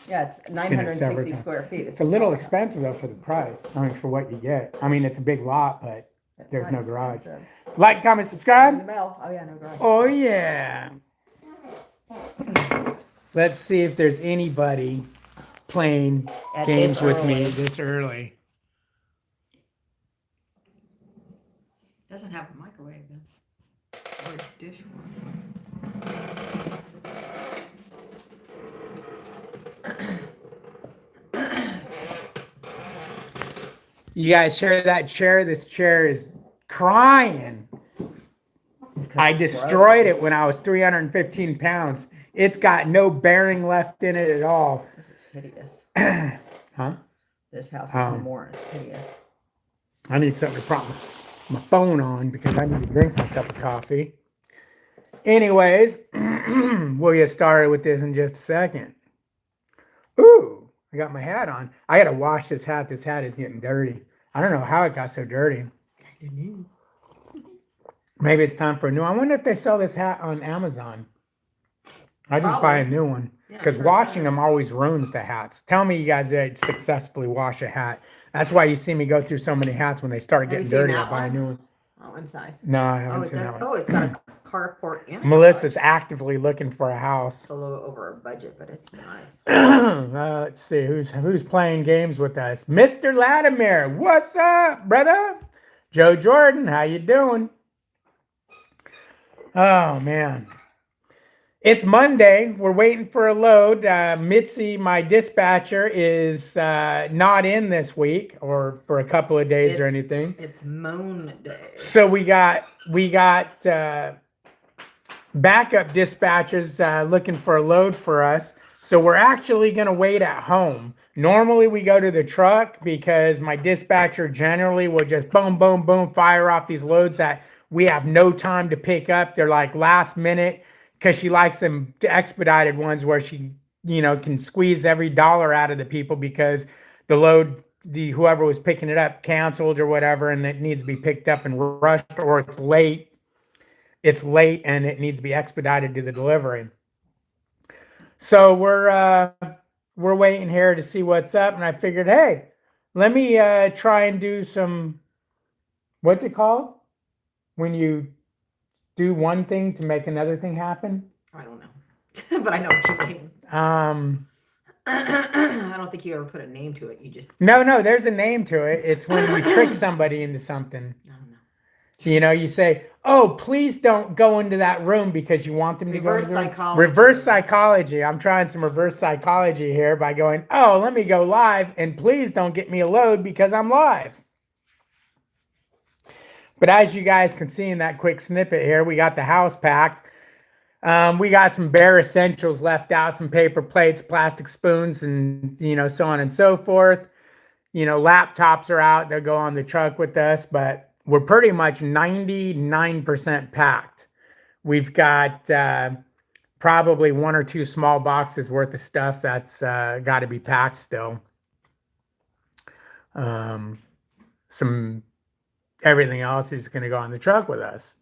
Yeah, it's I've seen it several 960 times. square feet. It's a little expensive though for the price. I mean, for what you get. I mean, it's a big lot, but there's no garage. Like, comment, Ring the subscribe. bell. Oh, yeah, no garage. Oh yeah. Let's see if there's anybody playing At games this with me early. this early. Doesn't have a microwave then. Or a dishwasher. You guys hear that chair? This chair is crying. I destroyed it when I was 315 pounds. It's got no bearing left in it at all. This is hideous. Huh? This house is no more. It's hideous. I need something to prop my phone on because I need to drink my cup of coffee. Anyways, we'll get started with this in just a second. Ooh, I got my hat on. I got to wash this hat. This hat is getting dirty. I don't know how it got so dirty. Maybe it's time for a new one. I wonder if they sell this hat on Amazon. I just buy a new one because washing them always ruins the hats. Tell me you guys that successfully wash a hat. That's why you see me go through so many hats. When they start getting dirty, I buy a new one. That one's nice. No, I haven't seen that one. Oh, it's got a carport in it. Melissa's actively looking for a house. It's a little over our budget, but it's nice. Let's see who's playing games with us. Mr. Latimer, what's up, brother? Joe Jordan, how you doing? Oh man, it's Monday. We're waiting for a load. Mitzi, my dispatcher, is not in this week or for a couple of days or anything. It's moon day. So we got backup dispatchers looking for a load for us. So we're actually going to wait at home. Normally we go to the truck because my dispatcher generally will just boom, boom, boom, fire off these loads that we have no time to pick up. They're like last minute because she likes them expedited ones where she, can squeeze every dollar out of the people because the load, whoever was picking it up canceled or whatever, and it needs to be picked up and rushed, or it's late. It's late and it needs to be expedited to the delivery. So we're waiting here to see what's up, and I figured, hey, let me try and do some, what's it called? When you do one thing to make another thing happen? I don't know, but I know what you mean. I don't think you ever put a name to it. You just no. There's a name to it. It's when you trick somebody into something. I don't know. You say, "Oh, please don't go into that room," because you want them to go into the room. Psychology. Reverse psychology. I'm trying some reverse psychology here by going, "Oh, let me go live, and please don't get me a load because I'm live." But as you guys can see in that quick snippet here, we got the house packed. We got some bare essentials left out, some paper plates, plastic spoons, and, so on and so forth. Laptops are out. They'll go on the truck with us, but we're pretty much 99% packed. We've got probably one or two small boxes worth of stuff that's got to be packed still. Everything else is going to go on the truck with us.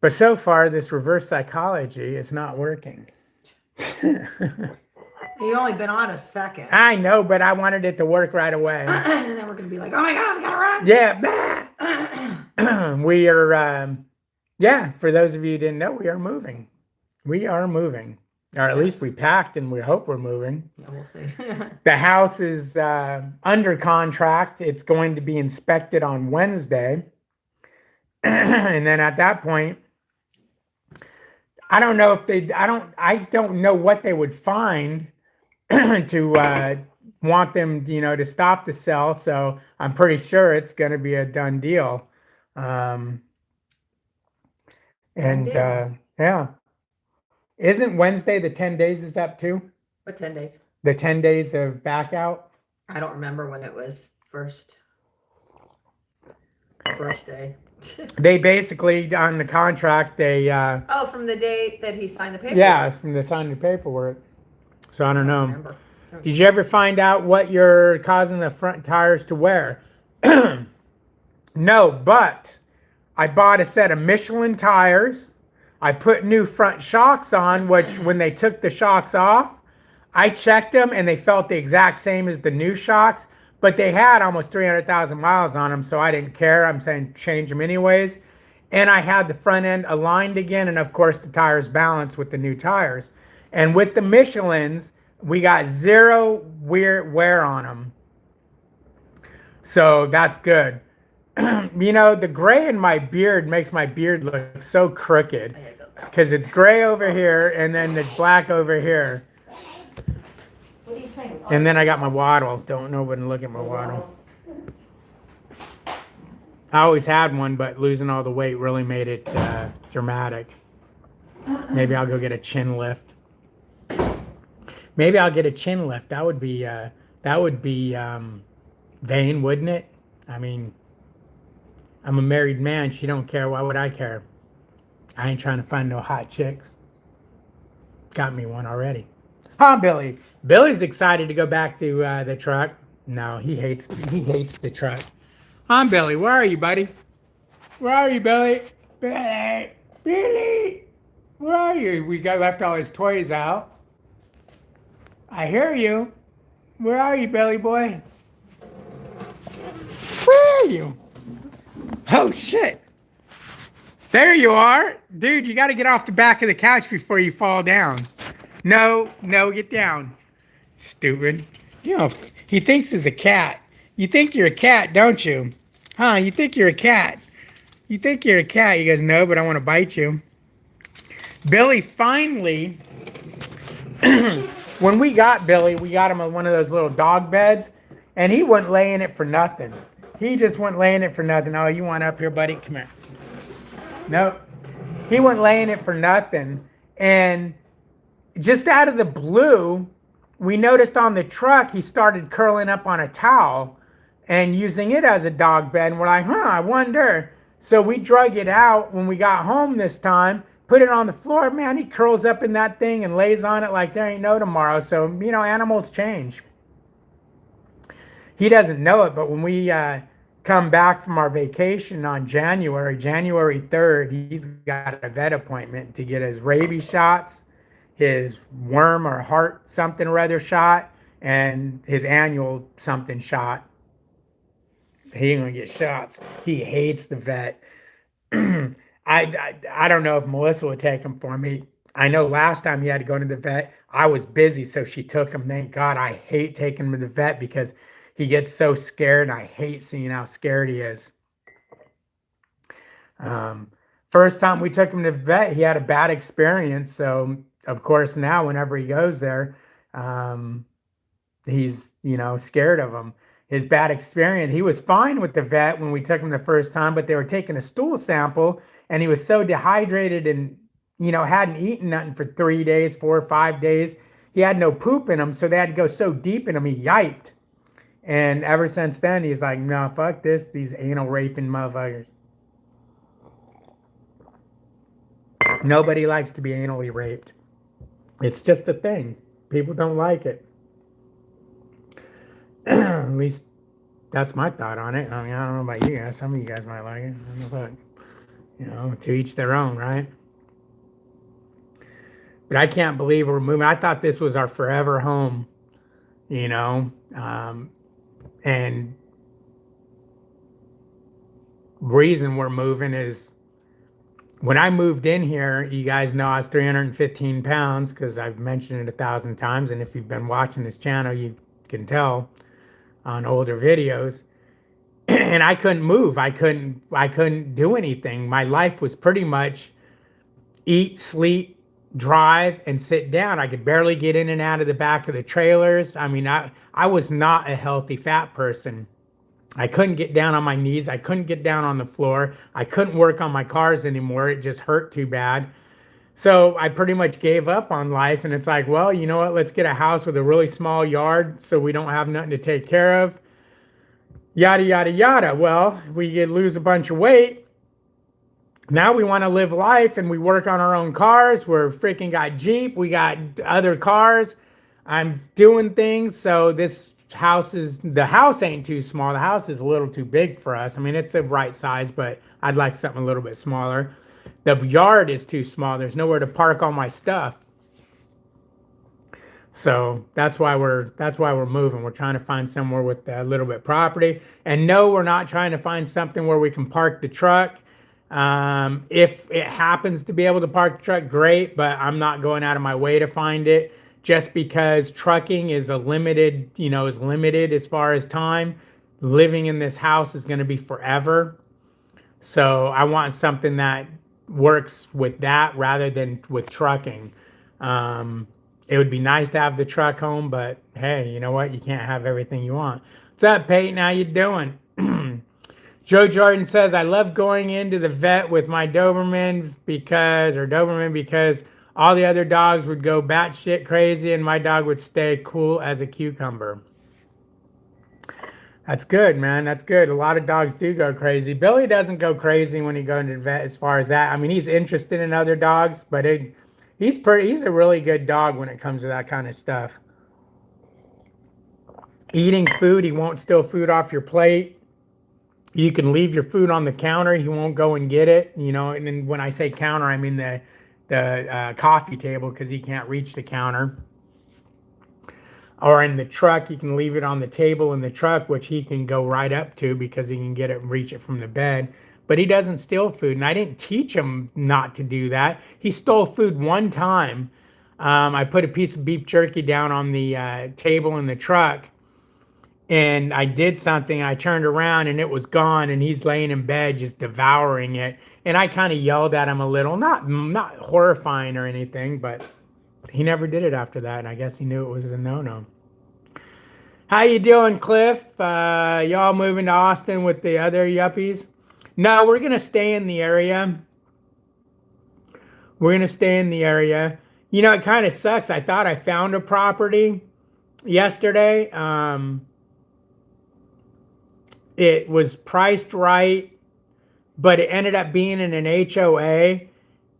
But so far, this reverse psychology is not working. You've only been on a second. I know, but I wanted it to work right away. And then we're going to be like, oh my God, we got to run. Yeah. We are, for those of you who didn't know, we are moving. We are moving. Or at least we packed and we hope we're moving. Yeah, we'll see. The house is under contract. It's going to be inspected on Wednesday. And then at that point, I don't know what they would find to want them, to stop the sale. So I'm pretty sure it's going to be a done deal. Yeah. Isn't Wednesday the 10 days is up too? What 10 days? The 10 days of back out? I don't remember when it was first day. They basically, on the contract, they... from the date that he signed the paperwork. Yeah, from the signing the paperwork. So I don't know. Did you ever find out what you're causing the front tires to wear? No, but I bought a set of Michelin tires. I put new front shocks on, which when they took the shocks off, I checked them and they felt the exact same as the new shocks, but they had almost 300,000 miles on them, so I didn't care. I'm saying change them anyways. And I had the front end aligned again, and of course the tires balanced with the new tires. And with the Michelins, we got zero wear on them. So that's good. You know, the gray in my beard makes my beard look so crooked because it's gray over here and then it's black over here. And then I got my waddle. Don't nobody look at my waddle. I always had one, but losing all the weight really made it dramatic. Maybe I'll go get a chin lift. Maybe I'll get a chin lift. That would be vain, wouldn't it? I mean, I'm a married man. She don't care. Why would I care? I ain't trying to find no hot chicks. Got me one already. Huh, Billy? Billy's excited to go back to the truck. No, he hates the truck. Huh, Billy? Where are you, buddy? Where are you, Billy? Billy! Billy! Where are you? We left all his toys out. I hear you. Where are you, Billy boy? Where are you? Oh, shit. There you are. Dude, you got to get off the back of the couch before you fall down. No, get down. Stupid. You know, he thinks he's a cat. You think you're a cat, don't you? Huh, you think you're a cat. You think you're a cat. He goes, no, but I want to bite you. Billy finally, when we got Billy, we got him on one of those little dog beds, and he wasn't laying it for nothing. He just wasn't laying it for nothing. Oh, you want up here, buddy? Come here. Nope. He wasn't laying it for nothing. And just out of the blue, we noticed on the truck, he started curling up on a towel and using it as a dog bed. And we're like, I wonder. So we drug it out when we got home this time, put it on the floor. Man, he curls up in that thing and lays on it like there ain't no tomorrow. So, you know, animals change. He doesn't know it, but when we come back from our vacation on January 3rd, he's got a vet appointment to get his rabies shots, his worm or heart something or other shot, and his annual something shot. He ain't gonna get shots. He hates the vet. I don't know if Melissa would take him for me. I know last time he had to go to the vet, I was busy, so she took him. Thank God. I hate taking him to the vet because he gets so scared, and I hate seeing how scared he is. First time we took him to the vet, he had a bad experience. So, of course, now whenever he goes there, he's, you know, scared of him. His bad experience, he was fine with the vet when we took him the first time, but they were taking a stool sample, and he was so dehydrated and, you know, hadn't eaten nothing for 3 days, 4 or 5 days. He had no poop in him, so they had to go so deep in him, he yiped. And ever since then, he's like, no, fuck this, these anal raping motherfuckers. Nobody likes to be anally raped. It's just a thing. People don't like it. At least that's my thought on it. I mean, I don't know about you guys. Some of you guys might like it. I don't know, but, you know, to each their own, right? But I can't believe we're moving. I thought this was our forever home, you know. And reason we're moving is when I moved in here, you guys know I was 315 pounds because I've mentioned it 1,000 times. And if you've been watching this channel, you can tell on older videos. And I couldn't move. I couldn't do anything. My life was pretty much eat, sleep, drive, and sit down. I could barely get in and out of the back of the trailers. I mean, I was not a healthy fat person. I couldn't get down on my knees. I couldn't get down on the floor. I couldn't work on my cars anymore. It just hurt too bad. So I pretty much gave up on life. And it's like, well, you know what? Let's get a house with a really small yard so we don't have nothing to take care of. Yada, yada, yada. Well, we could lose a bunch of weight. Now we want to live life and we work on our own cars. We're freaking got Jeep. We got other cars. I'm doing things. So the house ain't too small. The house is a little too big for us. I mean, it's the right size, but I'd like something a little bit smaller. The yard is too small. There's nowhere to park all my stuff. So that's why we're moving. We're trying to find somewhere with a little bit property. And no, we're not trying to find something where we can park the truck. If it happens to be able to park the truck, great, but I'm not going out of my way to find it just because trucking is limited as far as time. Living in this house is going to be forever. So I want something that works with that rather than with trucking. It would be nice to have the truck home, but hey, you know what? You can't have everything you want. What's up, Peyton? How you doing? Joe Jordan says, I love going into the vet with my Doberman because all the other dogs would go batshit crazy and my dog would stay cool as a cucumber. That's good, man. That's good. A lot of dogs do go crazy. Billy doesn't go crazy when he goes to the vet as far as that. I mean, he's interested in other dogs, but he's a really good dog when it comes to that kind of stuff. Eating food, he won't steal food off your plate. You can leave your food on the counter. He won't go and get it. And then when I say counter, I mean the coffee table because he can't reach the counter. Or in the truck, you can leave it on the table in the truck, which he can go right up to because he can get it and reach it from the bed. But he doesn't steal food, and I didn't teach him not to do that. He stole food one time. I put a piece of beef jerky down on the table in the truck, and I did something. I turned around, and it was gone, and he's laying in bed just devouring it. And I kind of yelled at him a little, not horrifying or anything, but he never did it after that, and I guess he knew it was a no-no. How you doing, Cliff? Y'all moving to Austin with the other yuppies? No, we're going to stay in the area. It kind of sucks. I thought I found a property yesterday. It was priced right, but it ended up being in an HOA,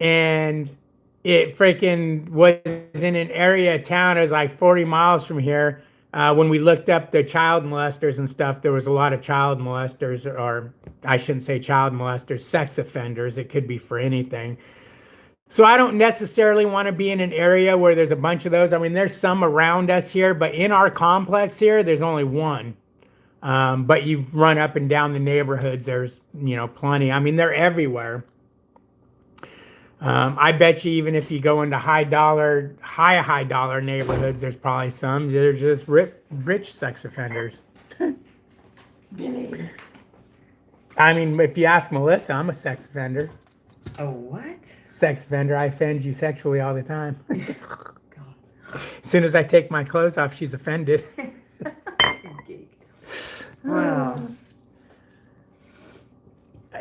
and it freaking was in an area of town. It was like 40 miles from here. When we looked up the child molesters and stuff, there was a lot of child molesters, or I shouldn't say child molesters, sex offenders. It could be for anything. So I don't necessarily want to be in an area where there's a bunch of those. I mean, there's some around us here, but in our complex here, there's only one. But you run up and down the neighborhoods, there's, plenty. I mean, they're everywhere. I bet you even if you go into high dollar neighborhoods, there's probably some. They're just rich sex offenders. Billy. I mean, if you ask Melissa, I'm a sex offender. Oh, what? Sex offender. I offend you sexually all the time. God. As soon as I take my clothes off, she's offended. Wow.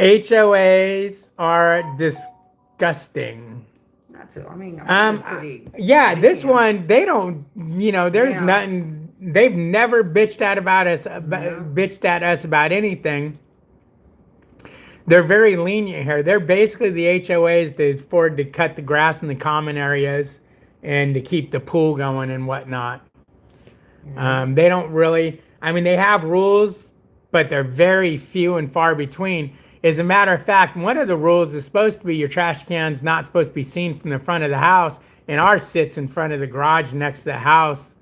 HOAs are disgusting. Not so. I mean, pretty. Yeah, pretty this one, they don't. There's nothing. They've never bitched at us about anything. They're very lenient here. They're basically the HOAs to afford to cut the grass in the common areas and to keep the pool going and whatnot. They don't really. I mean, they have rules, but they're very few and far between. As a matter of fact, one of the rules is supposed to be your trash can's not supposed to be seen from the front of the house, and ours sits in front of the garage next to the house.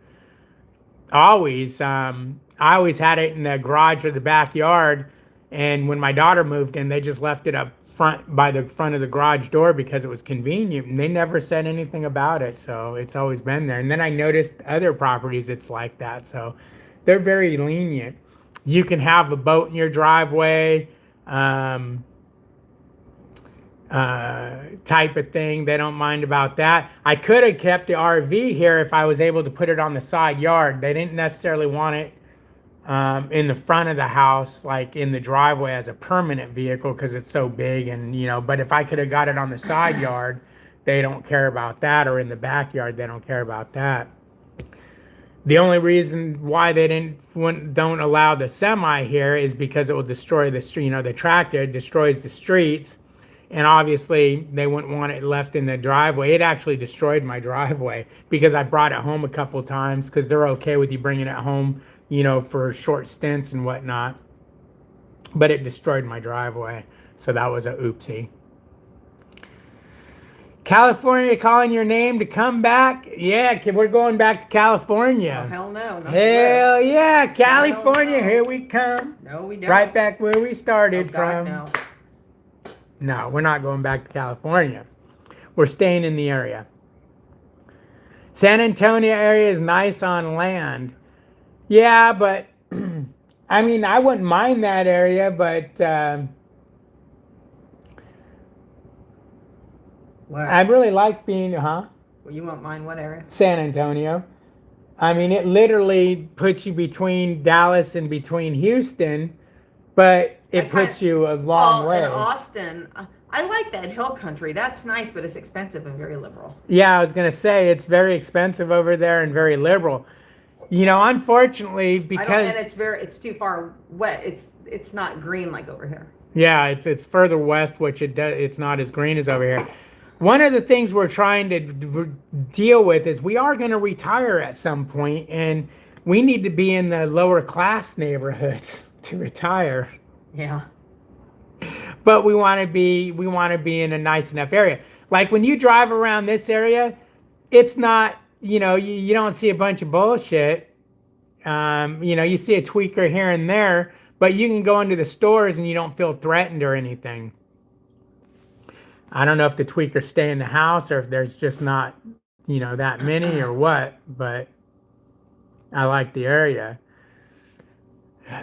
Always. I always had it in the garage or the backyard, and when my daughter moved in, they just left it up front by the front of the garage door because it was convenient, and they never said anything about it, so it's always been there. And then I noticed other properties it's like that, so they're very lenient. You can have a boat in your driveway, type of thing. They don't mind about that. I could have kept the RV here if I was able to put it on the side yard. They didn't necessarily want it in the front of the house, like in the driveway as a permanent vehicle because it's so big, and but if I could have got it on the side yard, they don't care about that, or in the backyard, they don't care about that. The only reason why they don't allow the semi here is because it will destroy the street. The tractor destroys the streets, and obviously they wouldn't want it left in the driveway. It actually destroyed my driveway because I brought it home a couple of times because they're okay with you bringing it home, for short stints and whatnot. But it destroyed my driveway, so that was a oopsie. California calling your name to come back? Yeah, we're going back to Oh, California. hell no. Not Hell yeah, California, no. here we come. No, we don't. Right back where we Oh, started God, from. no. No, we're not going back to California. We're staying in the area. San Antonio area is nice on land. Yeah, but I mean, I wouldn't mind that area, but What? I really like being, Well, you won't mind what area? San Antonio. I mean, it literally puts you between Dallas and between Houston, but it puts you a long way. In Austin, I like that hill country. That's nice, but it's expensive and very liberal. Yeah, I was going to say it's very expensive over there and very liberal. You know, unfortunately, because and it's too far west. It's not green like over here. yeah, it's further west, which it's not as green as over here. One of the things we're trying to deal with is we are going to retire at some point, and we need to be in the lower class neighborhoods to retire. Yeah. But we want to be in a nice enough area. Like when you drive around this area, it's not, you know, you don't see a bunch of bullshit. You know, you see a tweaker here and there, but you can go into the stores and you don't feel threatened or anything. I don't know if the tweakers stay in the house or if there's just not, you know, that many or what, but I like the area.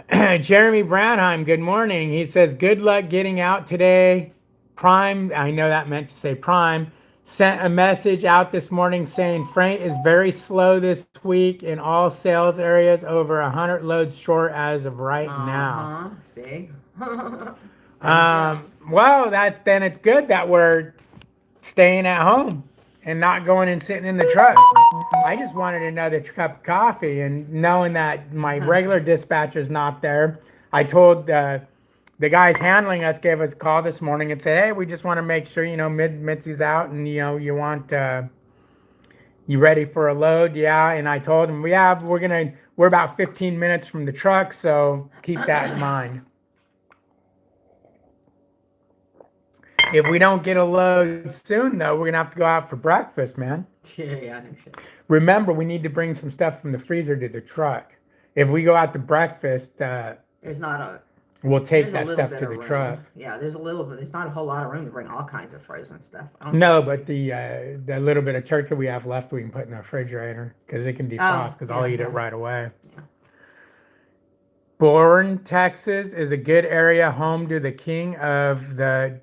Jeremy Brownheim, good morning. He says, good luck getting out today. Prime, I know that meant to say Prime, sent a message out this morning saying freight is very slow this week in all sales areas, over 100 loads short as of right now. See? Well, then it's good that we're staying at home and not going and sitting in the truck. I just wanted another cup of coffee, and knowing that my regular dispatcher's not there, I told the guys handling us gave us a call this morning and said, hey, we just want to make sure, you know, Mitzi's out and, you know, you ready for a load? Yeah. And I told them, we're about 15 minutes from the truck, so keep that in mind. If we don't get a load soon, though, we're going to have to go out for breakfast, man. Yeah, no shit. Remember, we need to bring some stuff from the freezer to the truck. If we go out to breakfast, we'll take that stuff to the truck. Yeah, there's a little bit. There's not a whole lot of room to bring all kinds of frozen stuff. No, but the little bit of turkey we have left, we can put in the refrigerator because it can defrost because I'll eat it right away. Yeah. Bourne, Texas is a good area, home to the king of the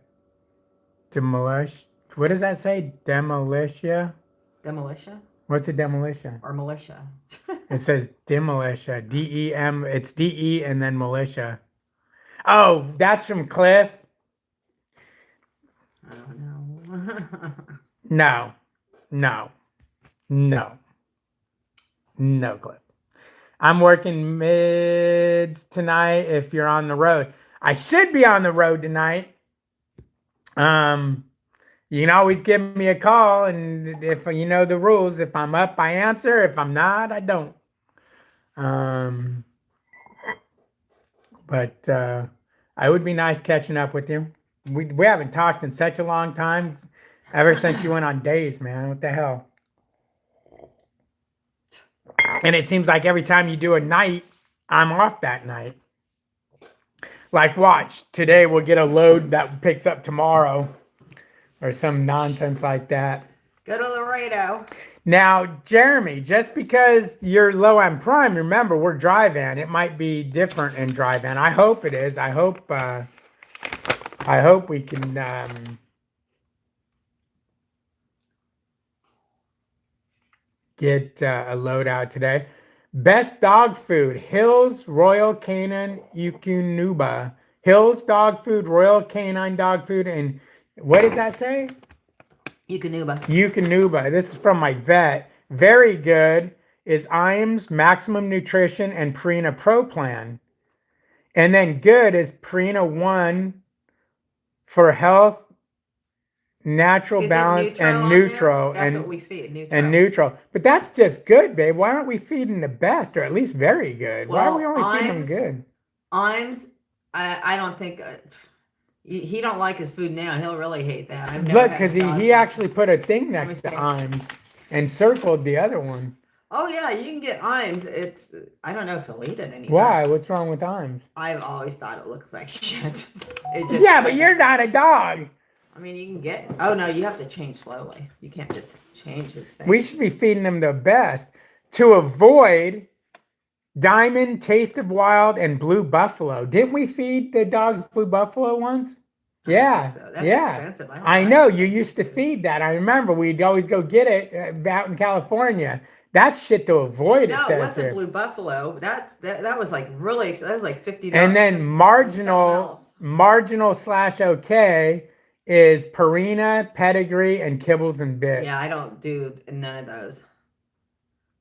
demolition. What does that say? Demolition? Demolition? What's a demolition? Or militia? It says demolition. D-E-M. It's D-E and then militia. Oh, that's from Cliff? I don't know. No, Cliff. I'm working mids tonight if you're on the road. I should be on the road tonight. You can always give me a call, and if you know the rules, if I'm up, I answer. If I'm not, I don't. But it would be nice catching up with you. We haven't talked in such a long time, ever since you went on days, man. What the hell? And it seems like every time you do a night, I'm off that night. Like, watch, today we'll get a load that picks up tomorrow or some nonsense like that. Go to Laredo. Now, Jeremy, just because you're low on Prime, remember, we're dry van. It might be different in dry van. I hope it is. I hope we can get a load out today. Best dog food, Hills, Royal Canin, Yukunuba. Hills dog food, Royal Canine dog food, and what does that say? Yukunuba. This is from my vet. Very good is IAMS, Maximum Nutrition, and Purina Pro Plan. And then good is Purina 1 for health, natural balance, and neutral. That's what we feed, neutral. And neutral. But that's just good, babe. Why aren't we feeding the best, or at least very good? Why are we only feeding them good? IAMS, I don't think... He don't like his food now. He'll really hate that. I've never Look, had because a dog he since. actually put a thing Let me next to see. Imes and circled the other one. Oh yeah, you can get Imes. It's I don't know if he'll eat it anymore. Why? What's wrong with Imes? I've always thought it looks like shit. It just Yeah, but you're not a dog. I mean, you can get. Oh no, you have to change slowly. You can't just change his thing. We should be feeding him the best to avoid Diamond, Taste of Wild, and Blue Buffalo. Didn't we feed the dogs Blue Buffalo once? Yeah, So. That's yeah. expensive. don't I like know it. you used to feed that. I remember we'd always go get it out in California. That's shit to avoid. It No, it says wasn't here. Blue Buffalo. That was like really. That was like $50. And then marginal / okay is Purina, Pedigree, and Kibbles and Bits. Yeah, I don't do none of those.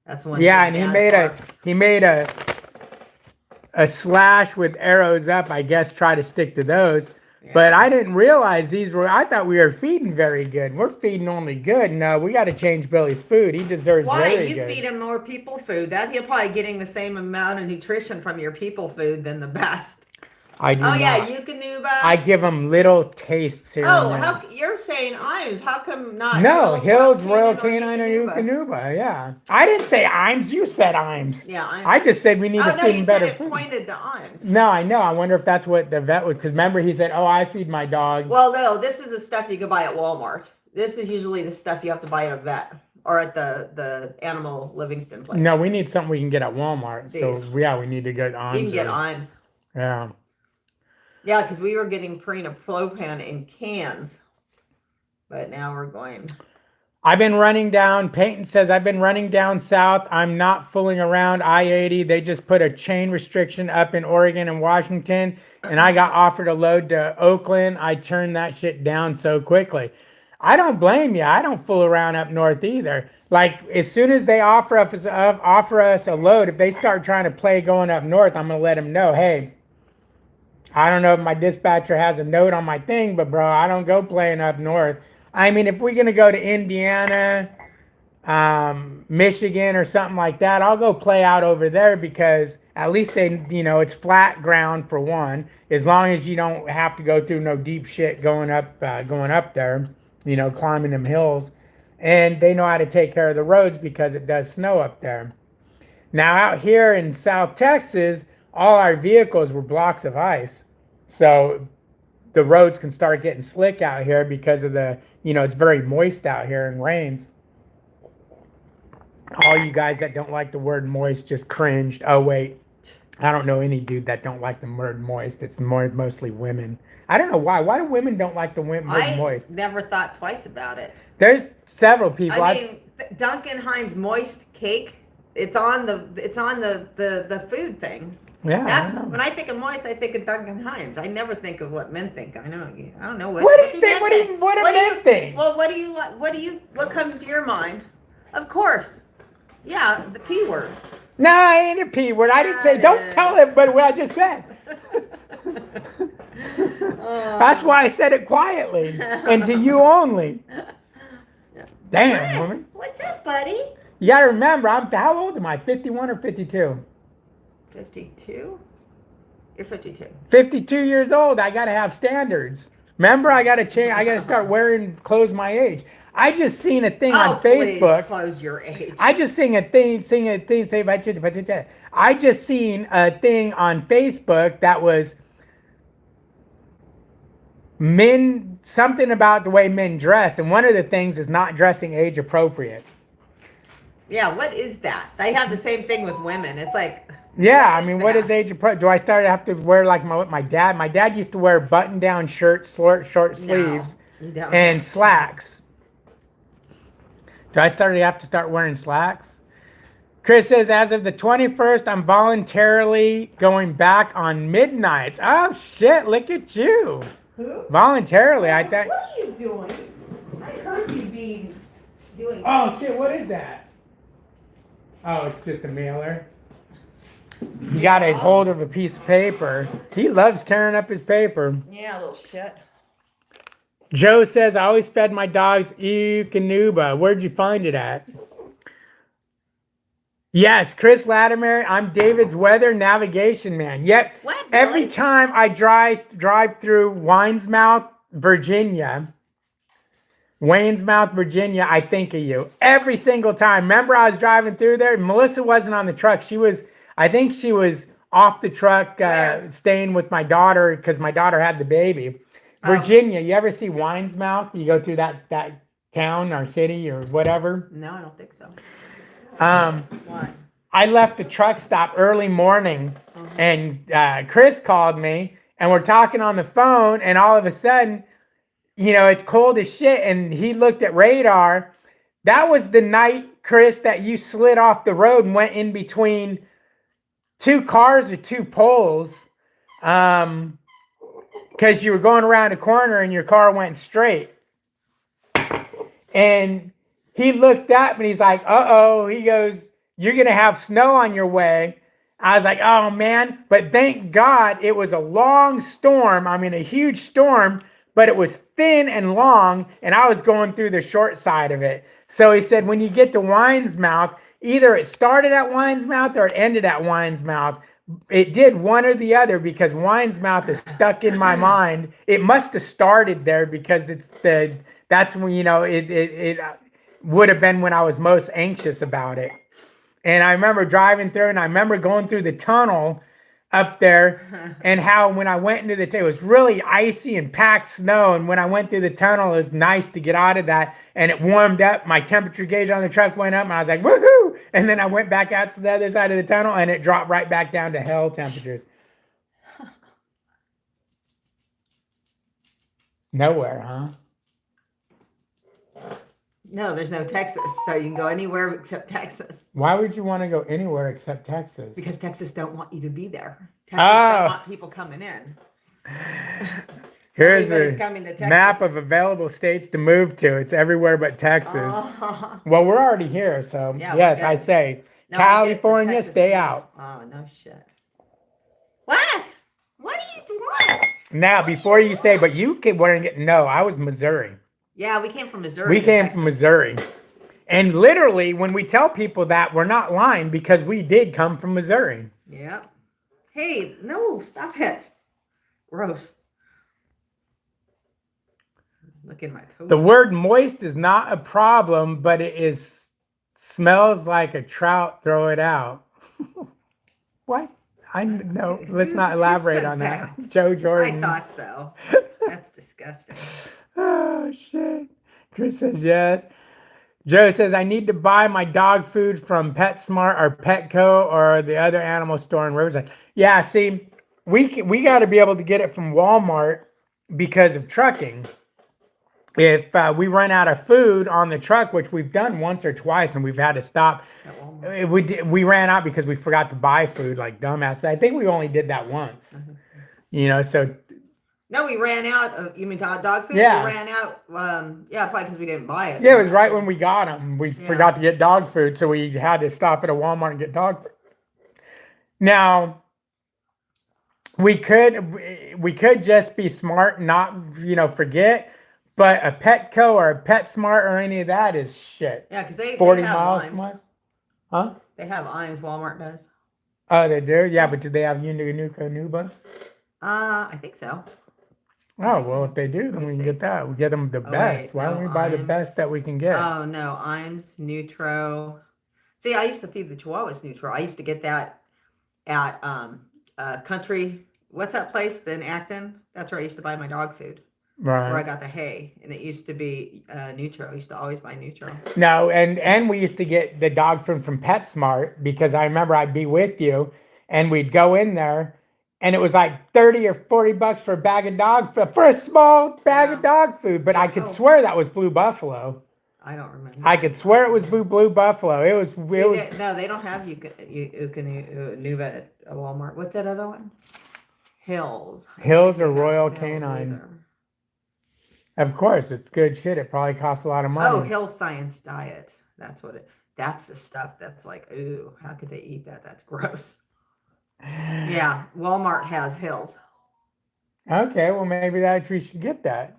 That's one. Yeah, thing and Dad he made a slash with arrows up. I guess try to stick to those. Yeah. But I didn't realize these were. I thought we were feeding very good. We're feeding only good. No, we got to change Billy's food. He deserves Why? very You good. feed him more people food. That he'll probably getting the same amount of nutrition from your people food than the best. I do Oh not. yeah, Yukonuba. I give him little tastes here. Oh, and there. how you're saying Imes? How come not? No, Hills, Royal Canine, Canine, or Yukonuba. Yeah, I didn't say Imes. You said Imes. Yeah, Imes. I just said we need to no, feed you him said better it food. pointed to Imes. No, I know. I wonder if that's what the vet was. Because remember, he said, "Oh, I feed my dog." Well, no, this is the stuff you can buy at Walmart. This is usually the stuff you have to buy at a vet or at the animal Livingston place. No, we need something we can get at Walmart. So These. yeah, we need to get Imes. You can get or- Imes. Yeah. Yeah, because we were getting Purina Propan in cans, but now we're going. I've been running down. Peyton says I've been running down south. I'm not fooling around. I-80. They just put a chain restriction up in Oregon and Washington, and I got offered a load to Oakland. I turned that shit down so quickly. I don't blame you. I don't fool around up north either. Like as soon as they offer us a load, if they start trying to play going up north, I'm gonna let them know, hey. I don't know if my dispatcher has a note on my thing, but bro, I don't go playing up north. I mean, if we're gonna go to Indiana, Michigan, or something like that, I'll go play out over there because at least it's flat ground for one. As long as you don't have to go through no deep shit going up there, climbing them hills, and they know how to take care of the roads because it does snow up there. Now out here in South Texas, all our vehicles were blocks of ice. So the roads can start getting slick out here because of it's very moist out here and rains. All you guys that don't like the word moist just cringed. Oh, wait. I don't know any dude that don't like the word moist. It's mostly women. I don't know why. Why do women don't like the word moist? I never thought twice about it. There's several people. I mean, Duncan Hines moist cake. It's on the food thing. Yeah. When I think of moist, I think of Duncan Hines. I never think of what men think. I don't know what. What do you think? What do men think? Well, what do you like? What comes to your mind? Of course. Yeah, the P word. No, I ain't a P word. I didn't say. Don't tell everybody what I just said. That's why I said it quietly and to you only. Damn, woman. What's up, buddy? You gotta remember, how old am I? 51 or 52? 52? You're 52. 52 years old. I gotta have standards. Remember, I gotta change. I gotta start wearing clothes my age. I just seen a thing on Facebook. Please close your age. I just seen a thing. I just seen a thing on Facebook that was something about the way men dress, and one of the things is not dressing age appropriate. Yeah, what is that? They have the same thing with women. It's like. Yeah, I mean, what is age appropriate? Do I start to have to wear like my dad? My dad used to wear button-down shirts, short sleeves, and slacks. Do I have to start wearing slacks? Chris says, as of the 21st, I'm voluntarily going back on midnights. Oh shit! Look at you. Who? Voluntarily, I thought. What are you doing? I heard you be doing. Oh shit! What is that? Oh, it's just a mailer. He got a hold of a piece of paper. He loves tearing up his paper. Yeah, a little shit. Joe says, I always fed my dogs Eukanuba. Where'd you find it at? Yes, Chris Latimer. I'm David's weather navigation man. Yep. What, Every Billy? time I drive through Waynesmouth, Virginia, I think of you every single time. Remember, I was driving through there. Melissa wasn't on the truck. I think she was off the truck, Where? staying with my daughter because my daughter had the baby. Oh, Virginia, you ever see Waynesmouth? You go through that town or city or whatever. no, I don't think so. Um, Why? I left the truck stop early morning, and Chris called me, and we're talking on the phone, and all of a sudden, it's cold as shit, and he looked at radar. That was the night, Chris, that you slid off the road and went in between two cars or two poles, because you were going around a corner and your car went straight. And he looked up and he's like, uh-oh. He goes, you're going to have snow on your way. I was like, oh, man. But thank God it was a long storm. I mean, a huge storm, but it was thin and long, and I was going through the short side of it. So he said, when you get to Waynesmouth, either it started at Waynesmouth or it ended at Waynesmouth. It did one or the other because Waynesmouth is stuck in my mind. It must have started there because that's when, it would have been when I was most anxious about it. And I remember driving through, and I remember going through the tunnel up there, and how when I went into it was really icy and packed snow. And when I went through the tunnel, it was nice to get out of that, and it warmed up. My temperature gauge on the truck went up, and I was like, woohoo! And then I went back out to the other side of the tunnel, and it dropped right back down to hell temperatures. Nowhere, huh? No, there's no Texas, so you can go anywhere except Texas. Why would you want to go anywhere except Texas? Because Texas don't want you to be there. Texas don't want people coming in. Here's Everybody's a coming to Texas. map of available states to move to. It's everywhere but Texas. Well, we're already here, so Yeah, yes, I say No, California, Texas stay people. out. Oh, no shit. What? What do you want? Now, before you say, but you weren't getting, no, I was Missouri. Yeah, we came from Missouri. We came from Missouri. And literally, when we tell people that, we're not lying because we did come from Missouri. Yeah. Hey, no, stop it. Gross. Look at my toes. The word moist is not a problem, but it smells like a trout. Throw it out. What? No, let's not elaborate on that. Joe Jordan. I thought so. That's disgusting. Oh, shit. Chris says yes. Joe says, I need to buy my dog food from PetSmart or Petco or the other animal store in Riverside. Yeah, see, we got to be able to get it from Walmart because of trucking. If we run out of food on the truck, which we've done once or twice, and we've had to stop, we ran out because we forgot to buy food like dumbasses. I think we only did that once. So. No, we ran out of, you mean dog food? Yeah. We ran out, probably because we didn't buy it. Yeah, it was right when we got them. We forgot to get dog food, so we had to stop at a Walmart and get dog food. Now, we could just be smart and not, forget, but a Petco or a PetSmart or any of that is shit. Yeah, because they 40 have miles Imes. from us? Huh? They have Imes, Walmart does. Oh, they do? Yeah, but do they have Nuba? I think so. Oh, well, if they do, then we can get that. We get them the best. Wait, Why don't we buy the best that we can get? Oh, no, Imes, Nutro. See, I used to feed the Chihuahuas Nutro. I used to get that at Country, what's that place in Acton? That's where I used to buy my dog food. Right. Where I got the hay, and it used to be Nutro. I used to always buy Nutro. No, and we used to get the dog food from PetSmart because I remember I'd be with you, and we'd go in there, and it was like $30 or $40 for a bag of dog food, for a small bag of dog food. But I could swear that was Blue Buffalo. I don't remember. I could swear it was Blue Buffalo. It was. No, they don't have Nuva at Walmart. What's that other one? Hills. Hills or Royal Canine. Either. Of course, it's good shit. It probably costs a lot of money. Oh, Hill Science Diet. That's what it. That's the stuff that's like, ooh, how could they eat that? That's gross. Yeah, Walmart has Hills. Okay, well maybe we should get that.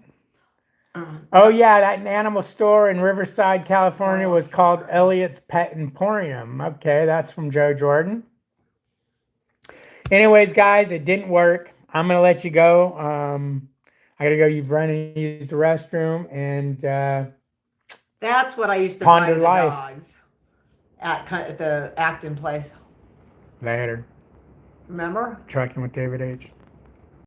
Oh yeah, that animal store in Riverside, California was called Elliot's Pet Emporium. Okay, that's from Joe Jordan. Anyways, guys, it didn't work. I'm gonna let you go. I gotta go run and use the restroom and That's what I used to ponder buy the life. dogs at the Acton place. Later. Remember? Trucking with David H.